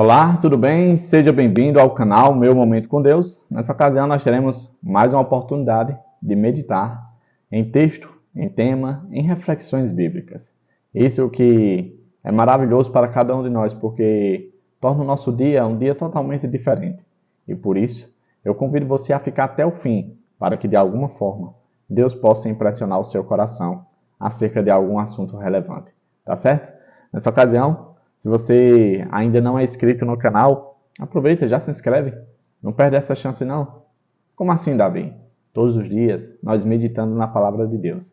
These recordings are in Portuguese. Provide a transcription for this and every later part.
Olá, tudo bem? Seja bem-vindo ao canal Meu Momento com Deus. Nessa ocasião nós teremos mais uma oportunidade de meditar em texto, em tema, em reflexões bíblicas. Isso que é maravilhoso para cada um de nós, porque torna o nosso dia um dia totalmente diferente. E por isso, eu convido você a ficar até o fim, para que de alguma forma Deus possa impressionar o seu coração acerca de algum assunto relevante. Tá certo? Nessa ocasião, se você ainda não é inscrito no canal, aproveita, já se inscreve. Não perde essa chance não. Como assim, Davi? Todos os dias nós meditamos na palavra de Deus.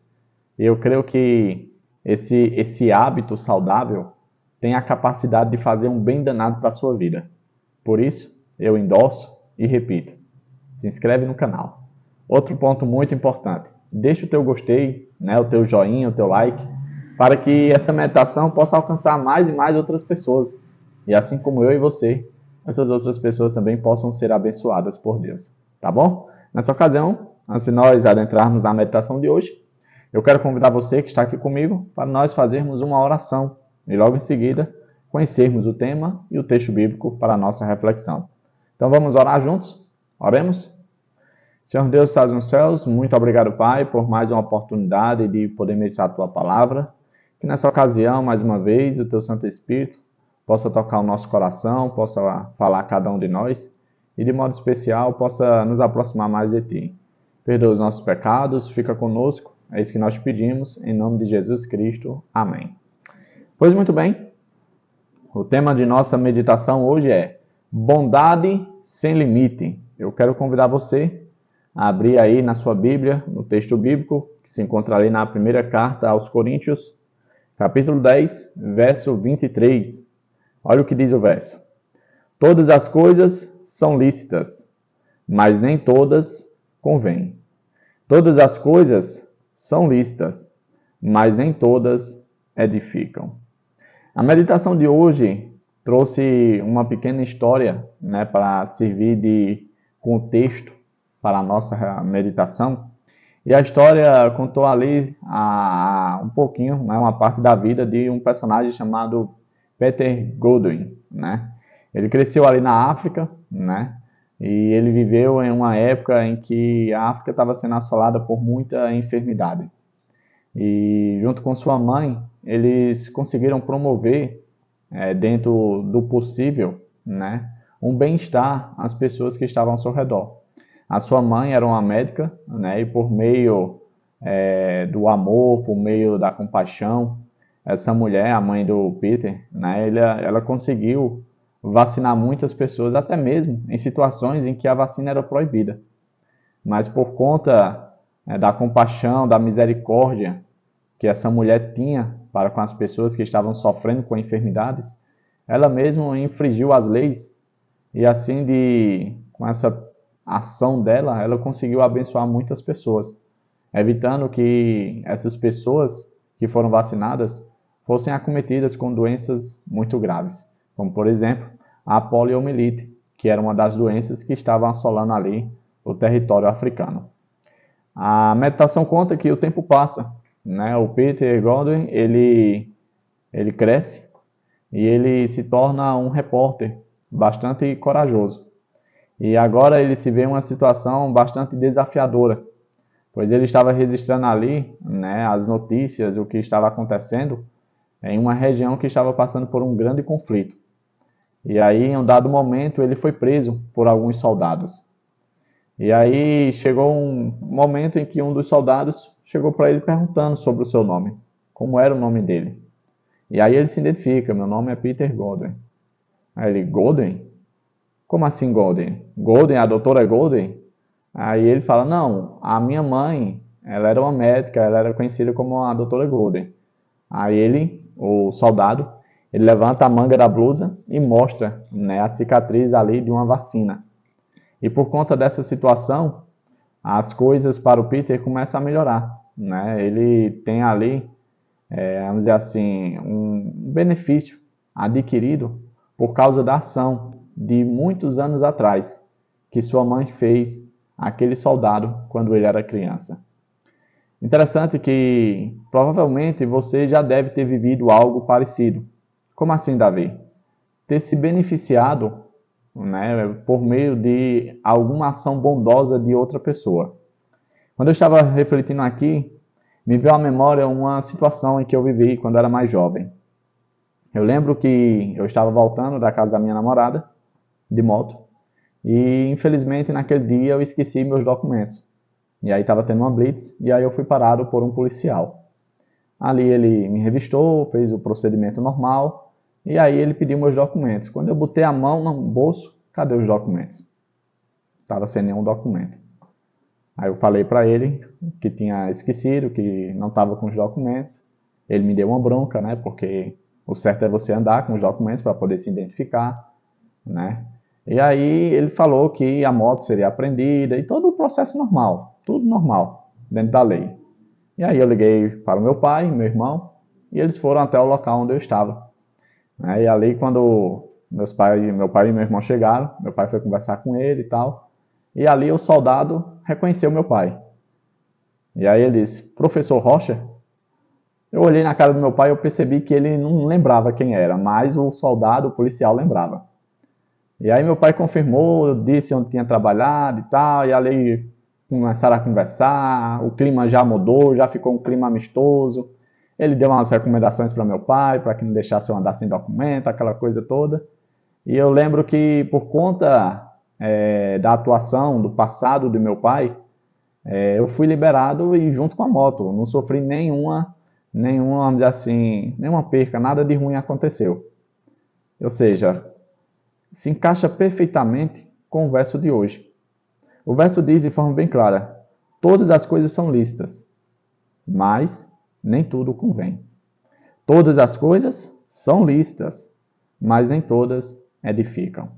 E eu creio que esse hábito saudável tem a capacidade de fazer um bem danado para a sua vida. Por isso, eu endosso e repito. Se inscreve no canal. Outro ponto muito importante. Deixa o teu gostei, o teu joinha, o teu like, para que essa meditação possa alcançar mais e mais outras pessoas. E assim como eu e você, essas outras pessoas também possam ser abençoadas por Deus. Tá bom? Nessa ocasião, antes de nós adentrarmos na meditação de hoje, eu quero convidar você que está aqui comigo para nós fazermos uma oração e logo em seguida conhecermos o tema e o texto bíblico para a nossa reflexão. Então vamos orar juntos? Oremos? Senhor Deus, que estás nos céus, muito obrigado, Pai, por mais uma oportunidade de poder meditar a Tua palavra. Que nessa ocasião, mais uma vez, o Teu Santo Espírito possa tocar o nosso coração, possa falar a cada um de nós e, de modo especial, possa nos aproximar mais de Ti. Perdoa os nossos pecados, fica conosco, é isso que nós pedimos, em nome de Jesus Cristo. Amém. Pois muito bem, o tema de nossa meditação hoje é Bondade sem limite. Eu quero convidar você a abrir aí na sua Bíblia, no texto bíblico, que se encontra ali na primeira carta aos Coríntios, capítulo 10, verso 23. Olha o que diz o verso. Todas as coisas são lícitas, mas nem todas convêm. Todas as coisas são lícitas, mas nem todas edificam. A meditação de hoje trouxe uma pequena história, para servir de contexto para a nossa meditação. E a história contou ali um pouquinho, uma parte da vida de um personagem chamado Peter Godwin. Ele cresceu ali na África, e ele viveu em uma época em que a África estava sendo assolada por muita enfermidade. E junto com sua mãe, eles conseguiram promover, dentro do possível, um bem-estar às pessoas que estavam ao seu redor. A sua mãe era uma médica, e por meio do amor, por meio da compaixão, essa mulher, a mãe do Peter, ela conseguiu vacinar muitas pessoas, até mesmo em situações em que a vacina era proibida. Mas por conta da compaixão, da misericórdia que essa mulher tinha para com as pessoas que estavam sofrendo com enfermidades, ela mesma infringiu as leis e assim, com essa ação dela, ela conseguiu abençoar muitas pessoas, evitando que essas pessoas que foram vacinadas fossem acometidas com doenças muito graves, como por exemplo a poliomielite, que era uma das doenças que estavam assolando ali o território africano. A meditação conta que o tempo passa, o Peter Godwin, ele cresce e ele se torna um repórter bastante corajoso. E agora ele se vê em uma situação bastante desafiadora, pois ele estava registrando ali as notícias, o que estava acontecendo em uma região que estava passando por um grande conflito. E aí, em um dado momento, ele foi preso por alguns soldados. E aí chegou um momento em que um dos soldados chegou para ele perguntando sobre o seu nome, como era o nome dele. E aí ele se identifica, meu nome é Peter Godwin. Aí ele, Godwin? Como assim Golden? Golden, a doutora Golden? Aí ele fala, não, a minha mãe, ela era uma médica, ela era conhecida como a doutora Golden. Aí ele, o soldado, ele levanta a manga da blusa e mostra a cicatriz ali de uma vacina. E por conta dessa situação, as coisas para o Peter começam a melhorar. Ele tem ali, vamos dizer assim, um benefício adquirido por causa da ação de muitos anos atrás, que sua mãe fez àquele soldado quando ele era criança. Interessante que provavelmente você já deve ter vivido algo parecido. Como assim, Davi? ter se beneficiado, né, por meio de alguma ação bondosa de outra pessoa. Quando eu estava refletindo aqui, me veio à memória uma situação em que eu vivi quando era mais jovem. Eu lembro que eu estava voltando da casa da minha namorada, de moto, e infelizmente naquele dia eu esqueci meus documentos. E aí estava tendo uma blitz, e aí eu fui parado por um policial. Ali ele me revistou, fez o procedimento normal, e aí ele pediu meus documentos. Quando eu botei a mão no bolso, cadê os documentos? Estava sem nenhum documento. Aí eu falei para ele que tinha esquecido, que não estava com os documentos. Ele me deu uma bronca, né? Porque o certo é você andar com os documentos para poder se identificar, né? E aí ele falou que a moto seria apreendida e todo o processo normal, tudo normal, dentro da lei. E aí eu liguei para o meu pai e meu irmão e eles foram até o local onde eu estava. E ali quando meu pai e meu irmão chegaram, meu pai foi conversar com ele e tal. E ali o soldado reconheceu meu pai. E aí ele disse, professor Rocha? Eu olhei na cara do meu pai e eu percebi que ele não lembrava quem era, mas o soldado, o policial, lembrava. E aí meu pai confirmou, disse onde tinha trabalhado e tal, e ali começaram a conversar, o clima já mudou, já ficou um clima amistoso. Ele deu umas recomendações para meu pai, para que não deixasse eu andar sem documento, aquela coisa toda. E eu lembro que por conta da atuação, do passado do meu pai, eu fui liberado e junto com a moto. Não sofri nenhuma, vamos dizer assim, nenhuma perca, nada de ruim aconteceu. Ou seja, se encaixa perfeitamente com o verso de hoje. O verso diz de forma bem clara, todas as coisas são lícitas, mas nem tudo convém. Todas as coisas são lícitas, mas nem todas edificam.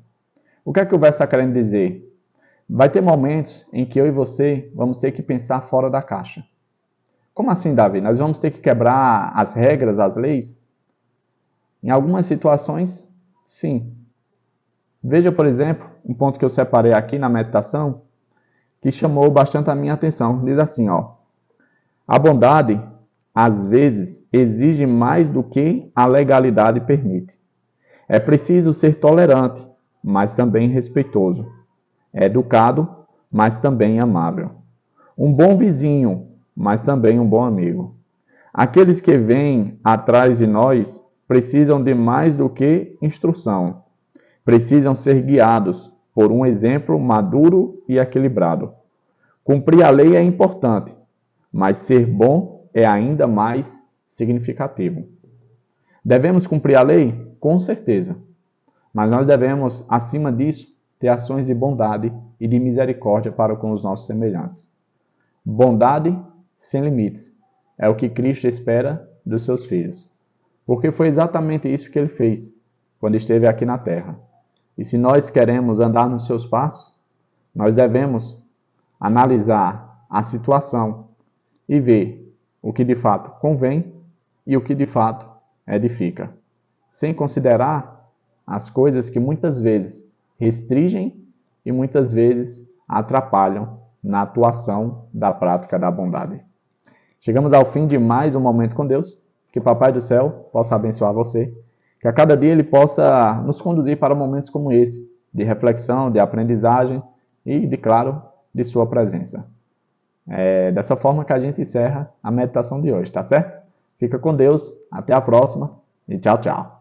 O que é que o verso está querendo dizer? Vai ter momentos em que eu e você vamos ter que pensar fora da caixa. Como assim, Davi? Nós vamos ter que quebrar as regras, as leis? Em algumas situações, sim. Veja, por exemplo, um ponto que eu separei aqui na meditação, que chamou bastante a minha atenção. Diz assim, ó. A bondade, às vezes, exige mais do que a legalidade permite. É preciso ser tolerante, mas também respeitoso. É educado, mas também amável. Um bom vizinho, mas também um bom amigo. Aqueles que vêm atrás de nós precisam de mais do que instrução. Precisam ser guiados por um exemplo maduro e equilibrado. Cumprir a lei é importante, mas ser bom é ainda mais significativo. Devemos cumprir a lei? Com certeza. Mas nós devemos, acima disso, ter ações de bondade e de misericórdia para com os nossos semelhantes. Bondade sem limites é o que Cristo espera dos seus filhos. Porque foi exatamente isso que ele fez quando esteve aqui na terra. E se nós queremos andar nos seus passos, nós devemos analisar a situação e ver o que de fato convém e o que de fato edifica, sem considerar as coisas que muitas vezes restringem e muitas vezes atrapalham na atuação da prática da bondade. Chegamos ao fim de mais um Momento com Deus. Que Papai do Céu possa abençoar você, que a cada dia Ele possa nos conduzir para momentos como esse, de reflexão, de aprendizagem e, claro, de sua presença. É dessa forma que a gente encerra a meditação de hoje, tá certo? Fica com Deus, até a próxima e tchau, tchau.